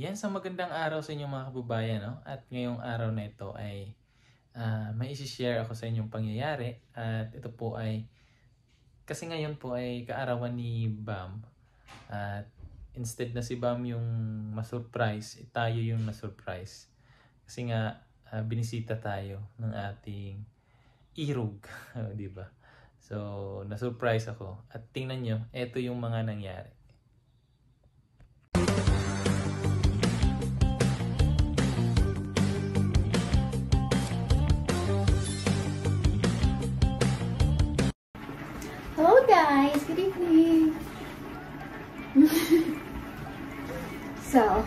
Yan, sa magandang araw sa inyong mga kababayan, no? At ngayong araw na ito ay may isi-share ako sa inyong pangyayari. At ito po ay, kasi ngayon po ay kaarawan ni Bam. At instead na si Bam yung ma-surprise, tayo yung na-surprise. Kasi nga, binisita tayo ng ating irog, di ba? So, na-surprise ako. At tingnan nyo, ito yung mga nangyari. Hello guys! Good evening! So,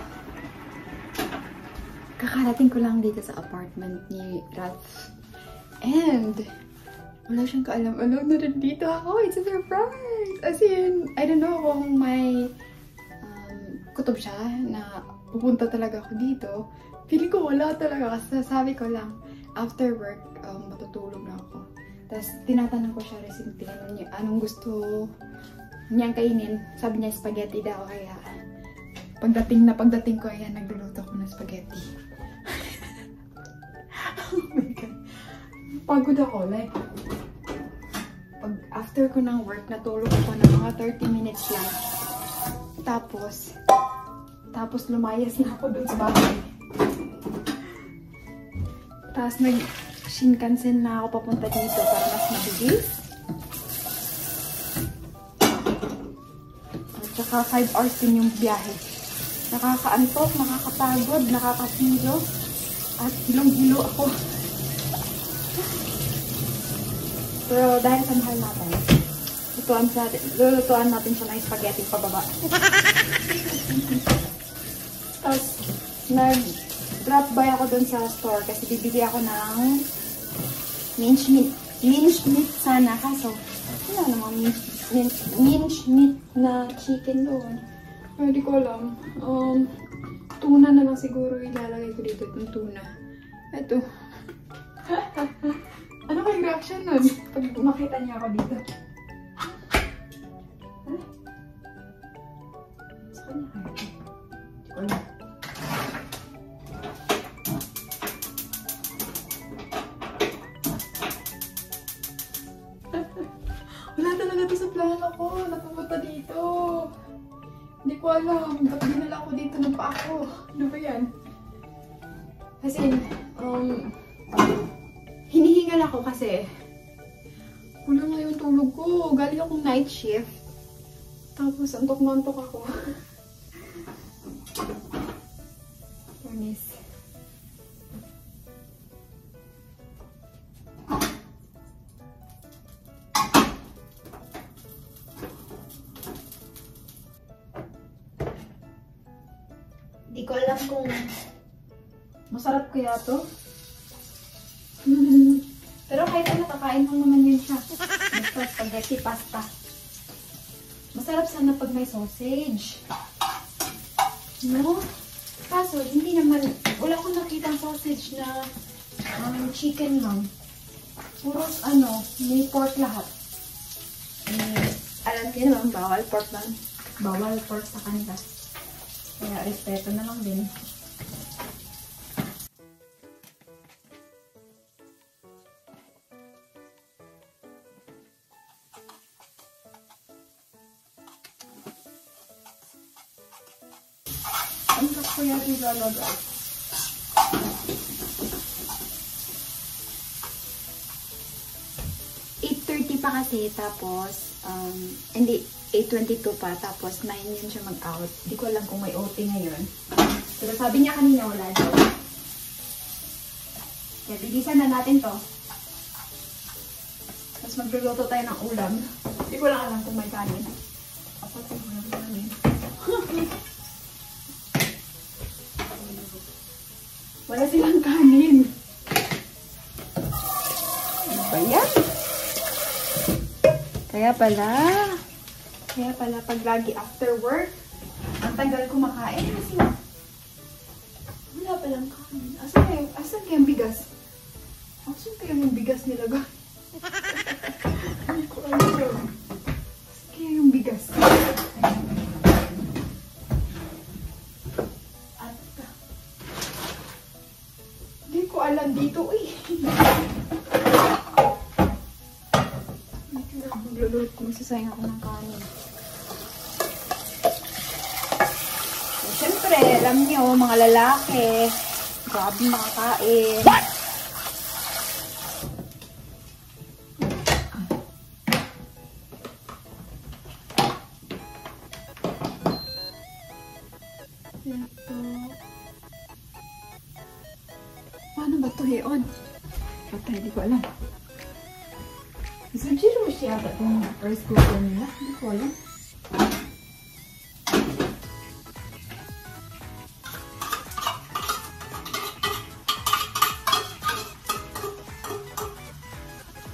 kakarating ko lang dito sa apartment ni Ralph. And, wala siyang kaalam-alam na nandito ako. It's a surprise! As in, I don't know kung may kutob siya na pupunta talaga ako dito. Feeling ko wala talaga kasi sabi ko lang, after work, matutulog na ako. Tapos, tinatanong ko siya recently, anong gusto niyang kainin. Sabi niya, spaghetti daw. Kaya, pagdating ko, ayan, nagluluto ko ng spaghetti. Oh my God. Pagod ako. Like, after ko ng work, natulog ako ng mga 30 minutes lang. Tapos lumayas na ako dun sa bahay. Tapos, Shinkansen na ako papunta dito para mas mabilis. At saka 5 hours din yung biyahe. Nakakaantok, nakakapagod, nakakasilo. At hilong-hilo ako. Pero dahil sa mahal natin, lulutuan natin siya ng spaghetti pababa. Tapos, nag-drop by ako dun sa store kasi bibili ako ng mince meat sana, kaso wala namang mince meat na chicken doon. Pero di ko alam. Tuna na lang siguro ilalagay ko dito, itong tuna. Ito. Ano kayong reaction nun pag makita niya ako dito? Sa kanya kaya? Wala. Wala talaga ito sa plano ko. Napupunta dito. Hindi ko alam. Ba't dinala ako dito ng pa ako? Ano ba yan? Kasi, hinihingal ako kasi kulang nga yung tulog ko. Galing akong night shift. Tapos, antok na antok ako. Promise. Di ko alam kung masarap kaya to. Pero kahit ano, kakain mo naman yun siya. Basta spaghetti, pasta. Masarap sana pag may sausage. No? Kaso, hindi naman, wala akong nakitang sausage na chicken lang. Puros may pork lahat. Alam niyo naman, bawal pork lang. Bawal pork sa kanila. Kaya respeto na lang din. Ang ko yata ilalagay. Pa kasi, tapos, hindi, 8:22 pa, tapos 9 yun siya mag-out. Hindi ko alam kung may OT ngayon. Pero sabi niya kanina wala daw. Kaya bilisan na natin to. Tapos magluluto tayo ng ulam. Hindi ko lang alam kung may kanin. Tapos walang kanin. Wala silang kanin. Ano ba yan? Kaya pala pag lagi after work, ang tagal kumakain kasi wala palang kanin. Asan kayang bigas? Asan kayang bigas nilagay? Hindi ko alam. Asan kaya yung bigas? At ulan dito eh. Lululot ko, masasayang ako ng kanin. So, siyempre, alam niyo, mga lalaki, grabe makakain. What? Ito. Paano ba ito i-on? Patay, di ko alam. Isang mo siya ba itong rice cooker nila? Hindi ko alam.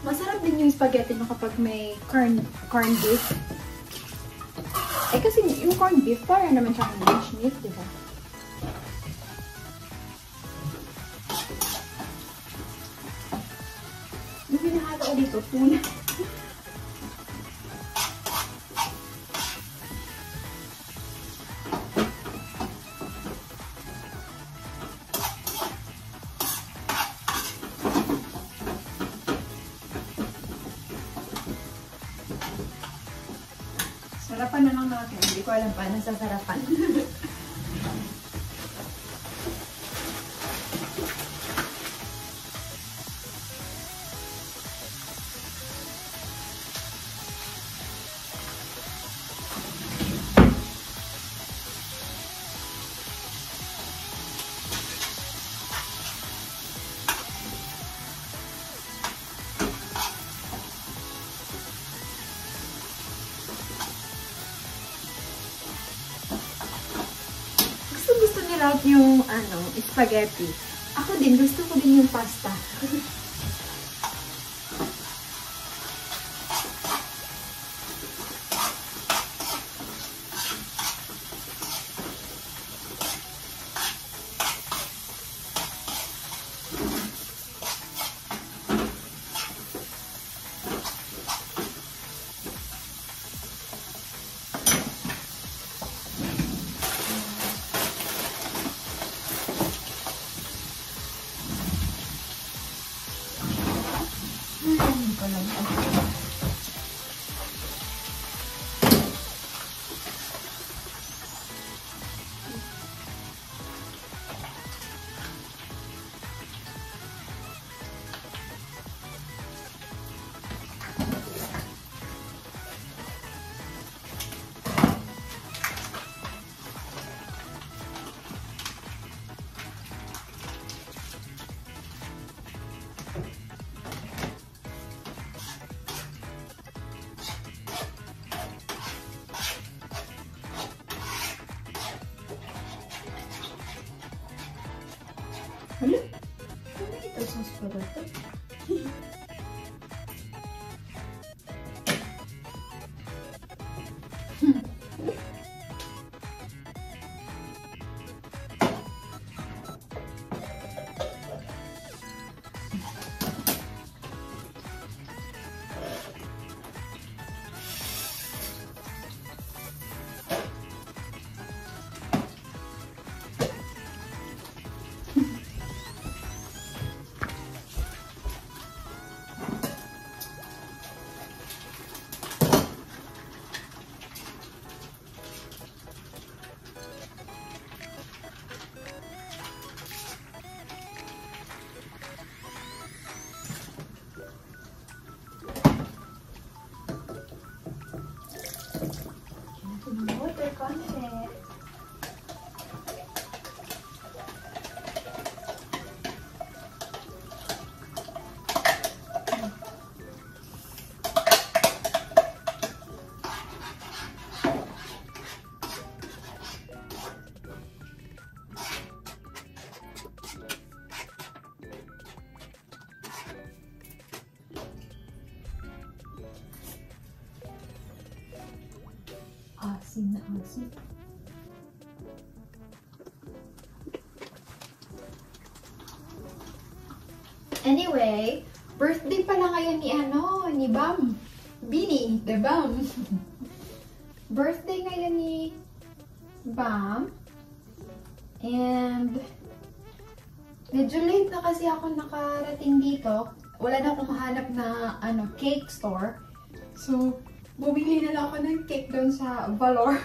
Masarap din yung spaghetti mo kapag may corn beef. Eh kasi yung corn beef, para naman siyang lunch meat, di ba? Yung pinahalo ko dito, tuna. Sarapan na lang natin. Hindi ko alam paano sa sarapan. Gusto ni Ralph yung spaghetti. Ako din, gusto ko din yung pasta. Ano? Ano ito sa spaghetti? Water content. Asin na asin. Anyway, birthday pala ngayon ni Bam. Bini, the Bam. Birthday ngayon ni Bam. And Medyo late na kasi ako nakarating dito. Wala na akong mahanap na cake store. So, bumili na lang ako ng cake doon sa Valor.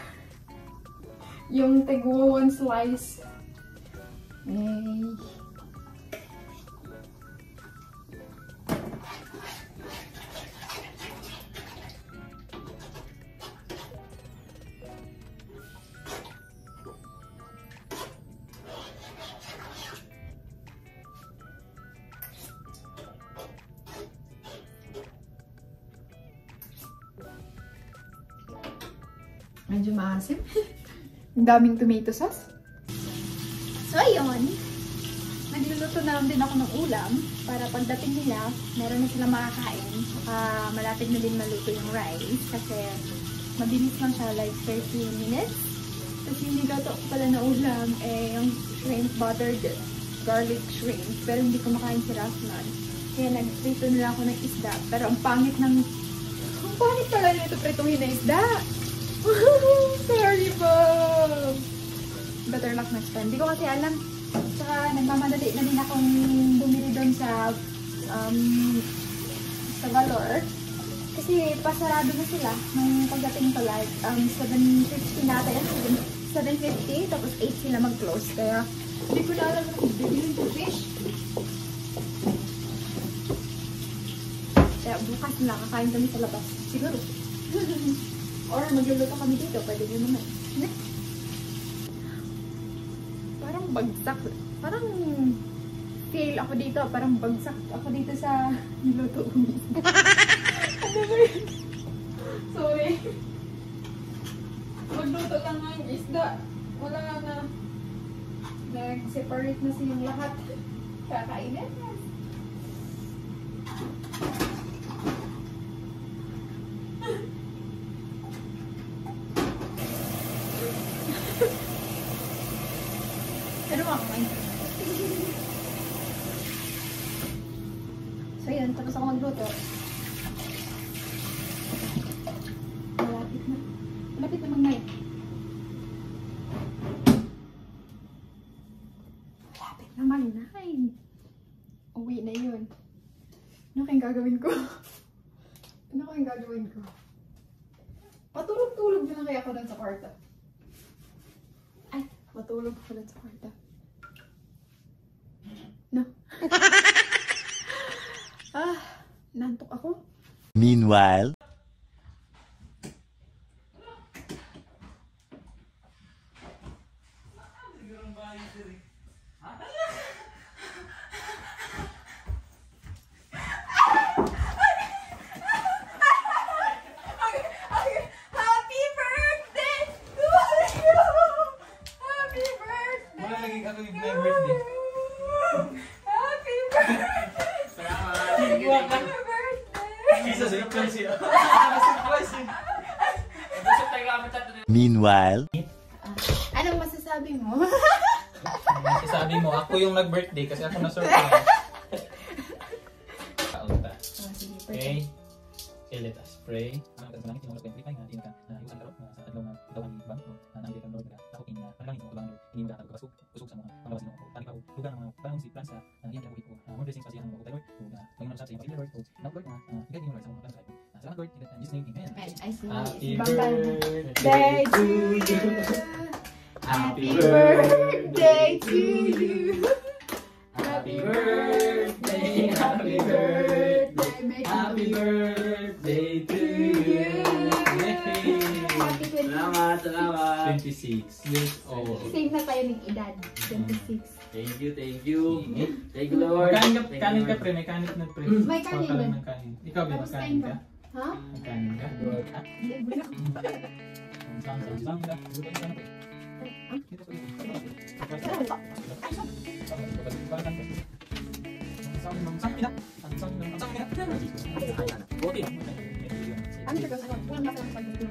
Yung tigwa 1 slice. Yay! Medyo maasim. Ang daming tomato sauce. So, ayun. Nagluluto na lang din ako ng ulam para pagdating nila, meron na sila makakain. Saka malapit na din maluto yung rice kasi mabilis lang siya, like 30 minutes. Tapos yung niluto ko pala na ulam yung shrimp buttered garlic shrimp. Pero hindi ko makain si Rafman. Kaya nagprito nila ako ng isda. Pero ang pangit pala nito prituhin na isda. Sorry, Bob! Better luck next time. Hindi ko kasi alam. Tsaka nagmamadali na din akong bumili doon sa Valor. Kasi pasarado na sila nung pagdating ko, like 7:50 natin. 7:50, tapos 8 sila mag-close. Kaya hindi ko na alam kung bibili ko fish. Kaya bukas na kakain kami sa labas. Siguro. Or magluluto kami dito, pwede din naman. Parang bagsak. Parang fail ako dito. Parang bagsak ako dito sa niluto kong isda. Ano ba yun? Sorry. Magluto lang ng isda. Wala na. Nag-separate na silang lahat. Kakainin. Pero makakumain. So yun, tapos ako magluto. Malapit na. Malapit na mag-night. Malapit na mag-night. Uwi na yun. Ano kayong gagawin ko? Ano kayong gagawin ko? Patulog-tulog na lang kaya ako doon sa kwarto. Ay, matulog ako doon sa kwarto. No. Nantok ako. Meanwhile, meanwhile, Anong masasabi mo? Sabi mo, ako yung nag-birthday kasi ako na-surprise. Kaunta. Okay? Okay, let us pray. Ang sa langit, sinulog ko yung nga, din ka, na iwasan karot, sa adlaw na ikaw ang ibang, na nangyay ka Lord, ako in, panalangin mo, abang Lord, hindi ka nagpasok, usok sa mga panglawasin mo, tali pa o, lugar ng mga panong si Plansa, iyan ka ko, more blessings pasihan mo, Lord, o, Panginoon sa iyo, Panginoon Lord, o, now Lord, igay mo Lord sa mga Plansa, salamat Lord, in Jesus' name, amen. I see. Happy birthday to you. Happy birthday to you. Happy birthday, happy birthday, happy birthday to you. Salamat, salamat. 26 years old. Same na tayo ng edad. 26. Thank you, thank you. Thank you, Lord. Kanin ka pre, may kanin na pre. May kanin Pakalan din. ng kanin. Ikaw ba Tapos magkanin kain ka? Ha? Magkanin ka? Ha? Ang ka. Buto ka na pre. Ano siya kasi? Walang masalang pag-ibig.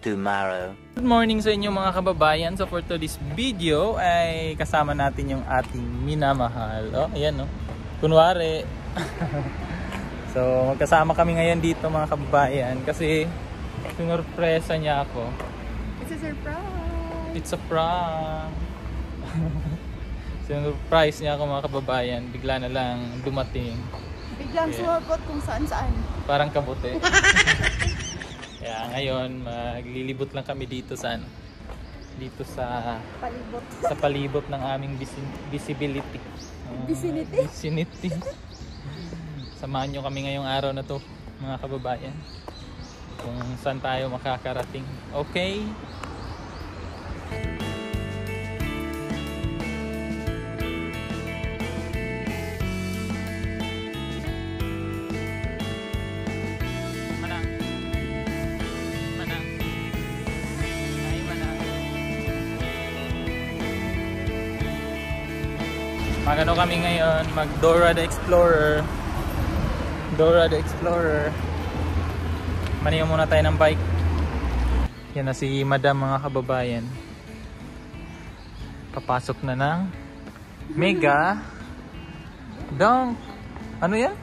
tomorrow. Good morning sa inyo mga kababayan. So for today's video ay kasama natin yung ating minamahal. Oh, ayan oh. Kunwari. So, magkasama kami ngayon dito mga kababayan kasi sinurpresa niya ako. It's a surprise! It's a prank! Sinurprise niya ako mga kababayan. Bigla na lang dumating. Biglang sumagot kung saan-saan. Parang kabuti. Kaya ngayon, maglilibot lang kami dito sa dito sa palibot ng aming visibility. Vicinity. Samahan nyo kami ngayong araw na to mga kababayan. Kung saan tayo makakarating. Okay? Magano kami ngayon, mag Dora the Explorer. Maniyo muna tayo ng bike. Yan na si Madam mga kababayan. Papasok na ng Mega ano yan?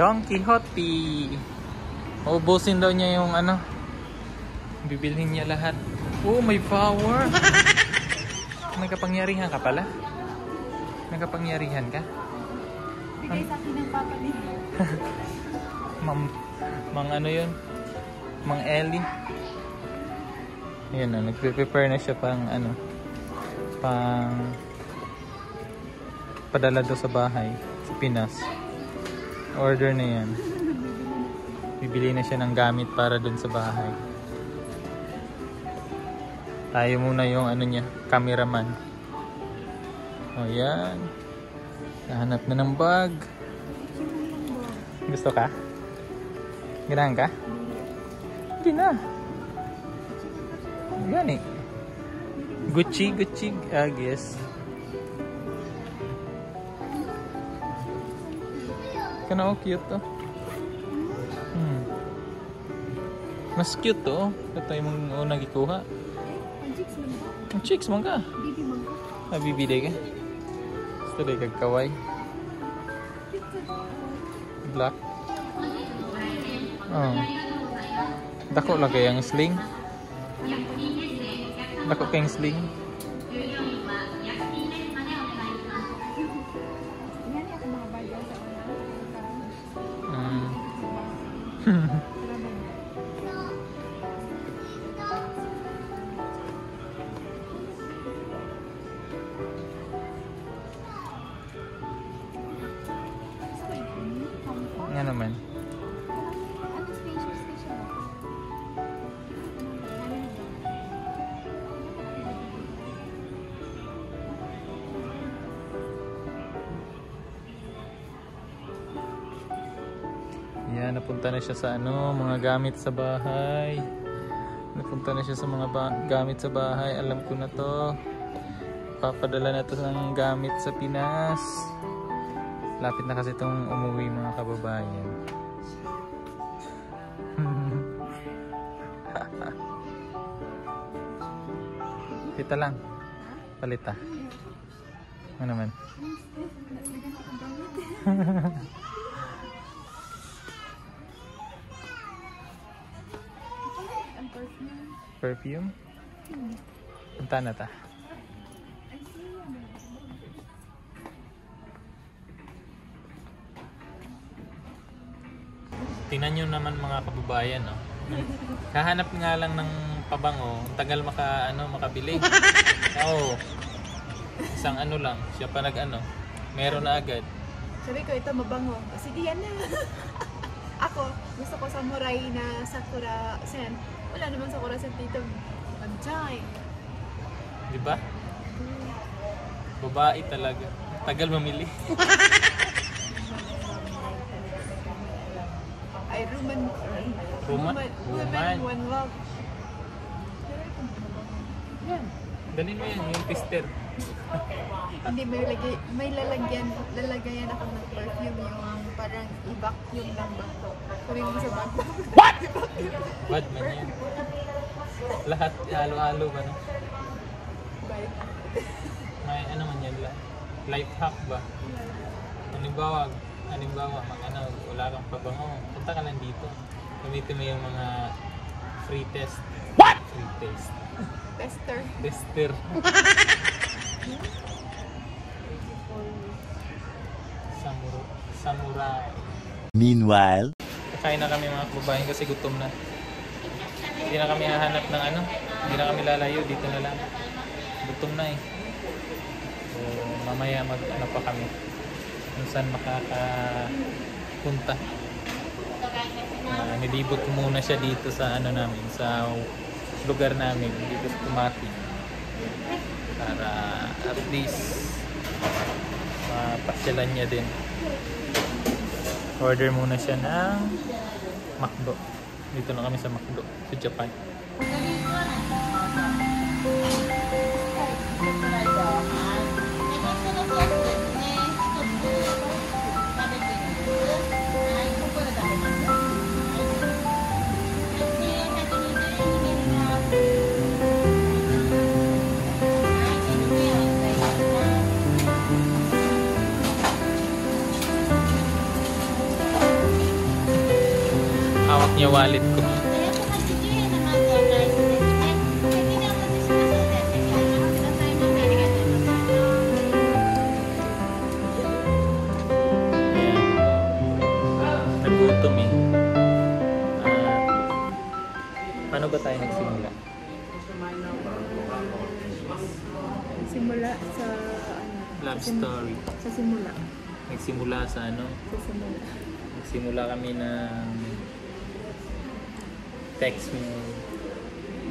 Don Quixote. Uubusin daw niya yung bibilhin niya lahat. Oh, may power. Nagkapangyarihan ka pala? Nagkapangyarihan ka? Bigay sa akin ng papa nila. Mang ano yun? Mang Ellie. Ayan na, nagpe-prepare na siya pang padala daw sa bahay sa Pinas. Order na yan. Bibili na siya ng gamit para dun sa bahay. Tayo muna yung niya, cameraman. O yan. Nahanap na ng bag. Gusto ka? Ganahan ka? Hindi na. Gani. Gucci, I guess. Kana cute to. Mas cute to. Ito yung unang ikuha. Ang chicks man ka. Bibi ka. Gusto day kagkaway. Black. Oh. Dako lang kayang sling. Dako kayang sling. Nga naman. Yan, napunta na siya sa mga gamit sa bahay. Napunta na siya sa mga gamit sa bahay. Alam ko na to. Papadala na to ng gamit sa Pinas. Lapit na kasi itong umuwi mga kababayan. Kita lang. Palita. Ano naman? Perfume? Punta na ta. Tingnan nyo naman mga kababayan, no? Kahanap nga lang ng pabango, tagal makabili. Oo. Isang lang, siya pa meron na agad. Sabi ko, ito mabango. Sige, yan na. Ako, gusto ko samurai na sakura sen. Wala naman sakura sen dito. Anjay. Diba? Babae talaga. Tagal mamili. Ay, woman, one love. Yan. Dalhin mo yan, yung twister. Hindi, may lalagayan ako ng perfume yung parang i-vacuum lang ba? Kunin mo sa bag. What? Bad man yan. Lahat, halo-halo ba, no? May man yan, life hack ba? Halimbawa, halimbawa, wala kang pabango, punta ka lang dito. Gamitin mo yung mga free test. What? Free test. Tester. Tester. Samurai. Meanwhile, Kakain na kami mga kababayan kasi gutom na. Hindi na kami hahanap ng hindi na kami lalayo, dito na lang. Gutom na eh. So, mamaya pa kami. Kung saan makakapunta. Nilibot ko muna siya dito sa namin, sa lugar namin, dito sa Tumati. Para at least mapasyalan niya din. Order muna siya ng McDo. Dito na kami sa McDo, sa Japan. Hawak niya wallet ko. Nagutom eh. Paano ba tayo nagsimula? Simula sa Love story. Sa simula. Nagsimula sa Sa simula. Nagsimula kami ng text mo.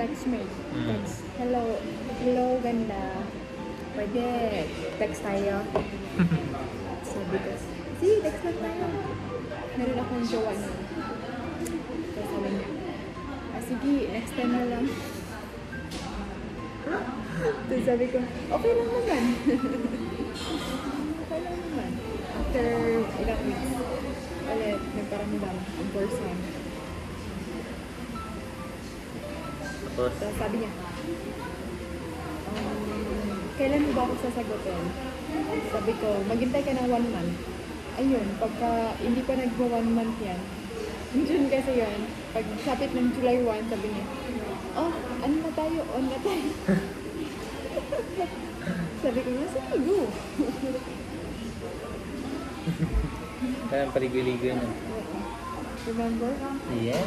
Text me. Mm. Text. Hello. Hello, ganda. Pwede text tayo. Sabi ko, sige, text lang tayo. Meron akong jowa na. Tapos sabi niya, sige, next time na lang. Tapos sabi ko, okay lang naman. Okay lang naman. After ilang weeks, ulit, nagparamdam in person. Tapos, So, sabi niya, kailan mo ba ako sasagutin? Sabi ko, maghintay ka ng 1 month. Ayun, pagka hindi pa nagwa 1 month yan, June kasi yun, pag sapit ng July 1, sabi niya, oh, ano na tayo? On na tayo. Sabi ko, sige, go. kaya paligoy-ligoy na. Remember? Yeah.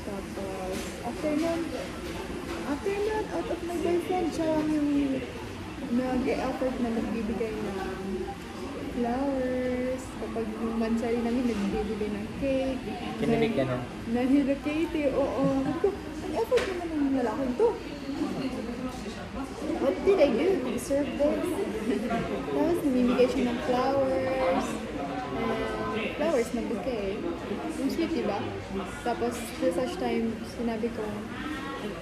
Tapos, after nun, out of my boyfriend, siya lang yung nag-e-effort na nagbibigay ng flowers. Kapag yung mansari namin, nagbibigay ng cake. Kinilig ka na. Nahilocate eh, oo. Sabi ko, ang effort naman ng lalaking to. What did I do to deserve this? Tapos, namimigay siya ng flowers. Flowers na bouquet. Yung sweet, diba? Tapos, for such time, sinabi ko,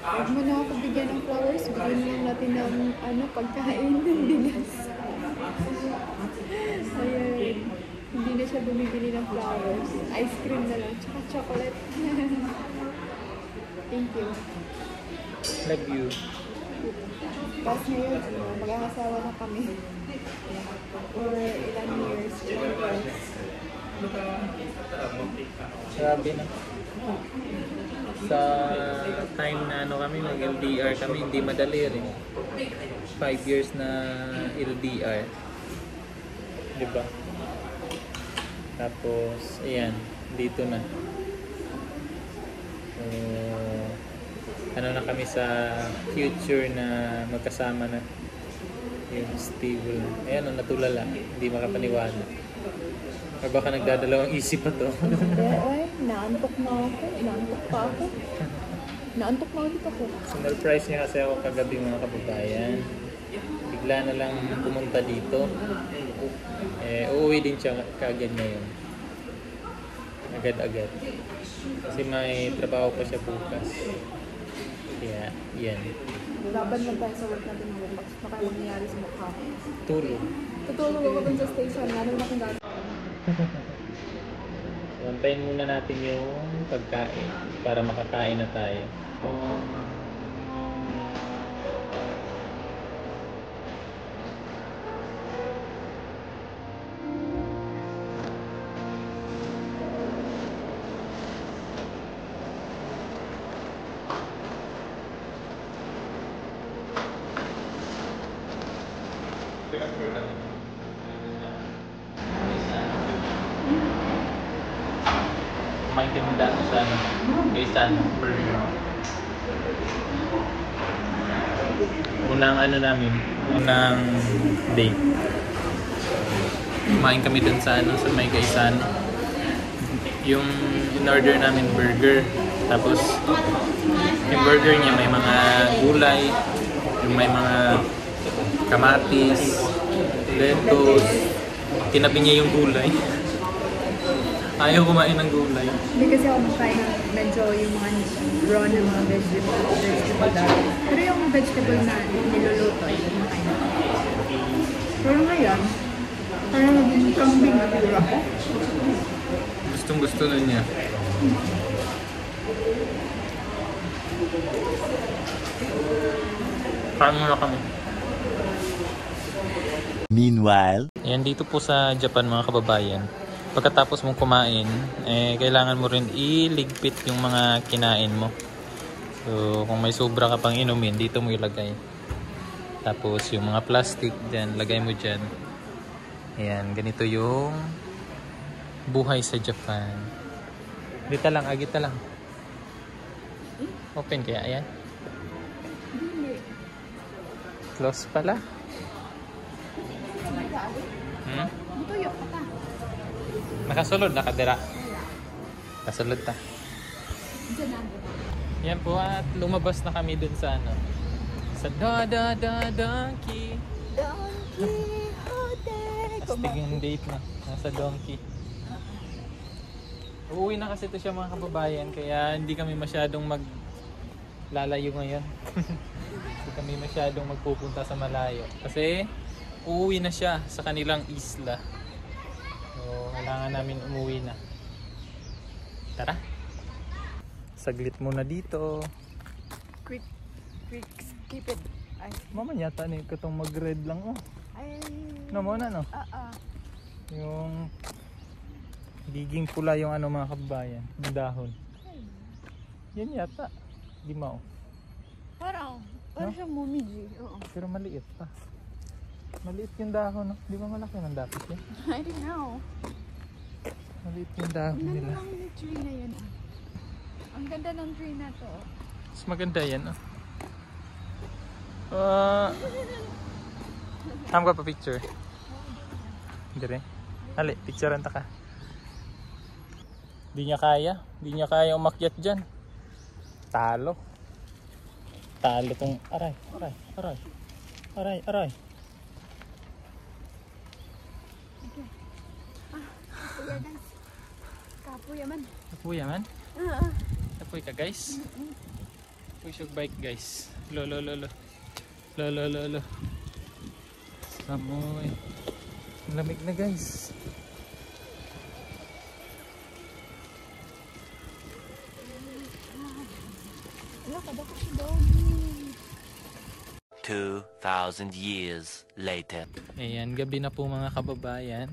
huwag mo na ako bigyan ng flowers, bigyan mo lang natin ng pagkain ng bigas. Ayun. Hindi na siya bumibili ng flowers. Ice cream na lang, tsaka chocolate. Thank you. Love you. Tapos ngayon, mag-asawa na kami. For ilang years. Grabe na. Sa time na kami, mag-LDR kami, hindi madali rin. 5 years na LDR. Diba? Tapos, ayan, dito na. So, ano na kami sa future na magkasama na yung stable. Ayan, natulala. Hindi makapaniwala. Or baka nagdadalawang isip pa to. Ay, naantok na ako. Naantok pa ako. Naantok na ulit ako. Sinurprise niya kasi ako kagabi mga kababayan. Bigla na lang pumunta dito. Uuwi din siya kaagad ngayon. Agad-agad. Kasi may trabaho pa siya bukas. Kaya, yan. Laban lang tayo sa work natin bukas. Baka mangyayari sa mukha. Tulog. Tutulog ako dun sa station. Ano na akong gagawin? So, antayin muna natin yung pagkain para makakain na tayo. kumain kami dati sa ano, Kaysan Burger. Unang ano namin, unang date. Kumain kami dun sa ano, sa may Kaysan. Yung in-order namin burger. Tapos yung burger niya may mga gulay, yung may mga kamatis, lettuce. Tinabi niya yung gulay. Ayaw kumain ng gulay. Hindi kasi ako makain ng medyo yung mga raw na mga vegetable dati. Pero yung vegetable na niluluto, yung makain ako. Pero ngayon, parang naging kambing na tura ko. Gustong gusto na niya. Kain muna kami. Meanwhile, Ayan, dito po sa Japan mga kababayan, pagkatapos mong kumain, kailangan mo rin iligpit yung mga kinain mo. So, kung may sobra ka pang inumin, dito mo ilagay. Tapos, yung mga plastic dyan, lagay mo dyan. Ayan, ganito yung buhay sa Japan. Dito lang, agita lang. Open kaya, ayan. Close pala. Tuyo ka pa. Nakasulod, nakadira. Nakasulod ta. Diyan na. Yan po at lumabas na kami dun sa ano. Sa Donkey. Astig yung date na. Nasa Donkey. Uuwi na kasi ito siya mga kababayan. Kaya hindi kami masyadong maglalayo ngayon. Hindi kami masyadong magpupunta sa malayo. Kasi uuwi na siya sa kanilang isla. So, kailangan namin umuwi na. Tara. Saglit muna dito. Quick, skip it. Ay, Mama yata ni ko tong mag-red lang oh. ay. No mo na no. Yung biging pula yung ano mga kabayan, yung dahon. Yan yata. Di mo. Parang No? siyang mumiji. Oo. Pero maliit pa. Maliit yung dahon, no? Di ba malaki man dapat yun? I don't know. Maliit yung dahon Tingnan mo nila. lang yung tree na yan. Ang ganda ng tree na to. Mas maganda yan, oh. Tama ka pa picture? Hindi rin. Ali, picturean ta ka. Di niya kaya. Di niya kaya umakyat dyan. Talo. Talo tong aray. Kapuya guys. Kapuya man. Kapuya man? Kapuy ka guys? Kapuy siya bike guys. Lolo. Samoy. Lamig na guys. Wala ka daw kasi daw. 2,000 years later. Ayan, gabi na po mga kababayan.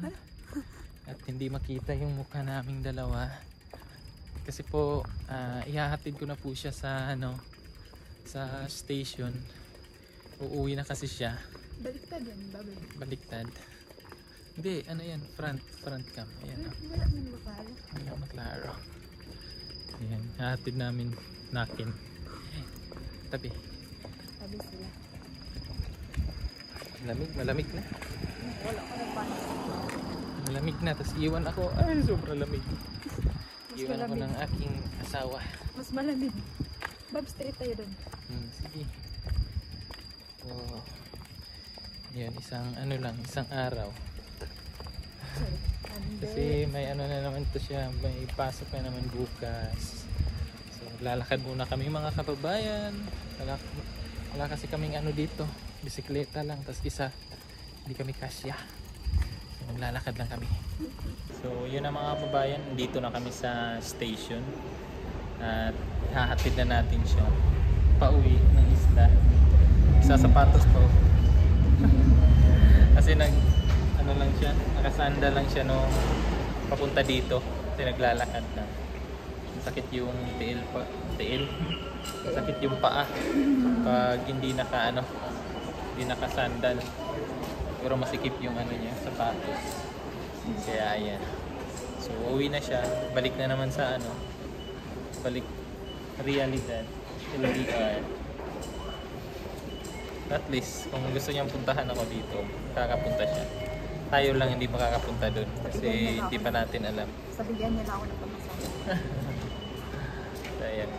At hindi makita yung mukha naming dalawa. Kasi po, ihahatid ko na po siya sa sa station. Uuwi na kasi siya. Baliktad yan, babay. Baliktad. Hindi, ano yan, front cam. Ayan, oh. Wala nang lokal. Wala maklaro. Ayan, ihahatid namin nakin. Tabi. Sabi sila. Malamig na. Wala ko ng paano. Malamig na, tapos iwan ako. Ay, sobrang lamig. Iwan ako malamig. ng aking asawa. Mas malamig. Bob, straight tayo dun. Sige. So, yun, isang araw. Sorry. Kasi may ano na naman to siya, may pasok na naman bukas. So, lalakad muna kami mga kababayan. Wala kasi kaming ano dito, bisikleta lang, tapos isa, hindi kami kasya. So, maglalakad lang kami. So, yun ang mga kababayan, dito na kami sa station. At hahatid na natin siya pauwi ng isla. Sa sapatos po. Kasi nakasanda lang siya nung papunta dito. Kasi naglalakad na. Sakit yung tiil. Sakit yung paa pag hindi nakasandal. Pero masikip yung niya, sapatos. Kaya ayan. So, uwi na siya. Balik na naman sa balik realidad. LDR. At least, kung gusto niyang puntahan ako dito, kakapunta siya. Tayo lang hindi makakapunta doon kasi hindi pa natin alam. Sabigyan niya na ako ng pamasahe. So, ayan,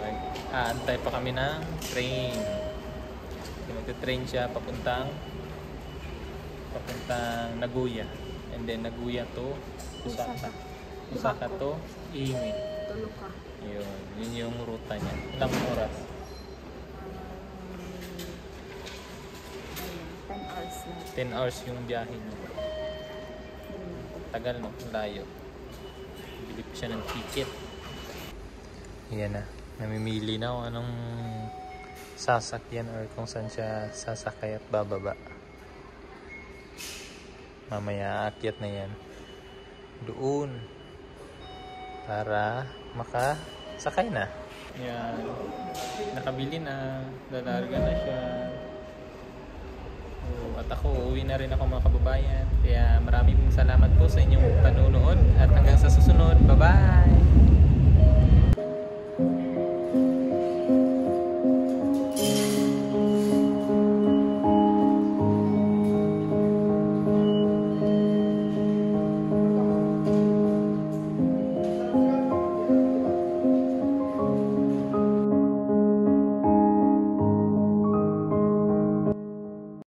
aantay pa kami ng train. So, magte-train siya papuntang Nagoya. And then Nagoya to Osaka. Osaka to Ehime. Tulog ka. Yun yung ruta niya. Ilang oras? 10 hours na. 10 hours yung biyahe niya. Tagal, no? Layo. Bili pa siya ng ticket. Yan na. Namimili na kung anong sasakyan or kung saan siya sasakay at bababa. Mamaya aakyat na yan doon para makasakay na. Yan. Nakabili na. Lalarga na siya. At ako, uuwi na rin ako mga kababayan. Kaya maraming salamat po sa inyong panunood at hanggang sa susunod. Bye-bye!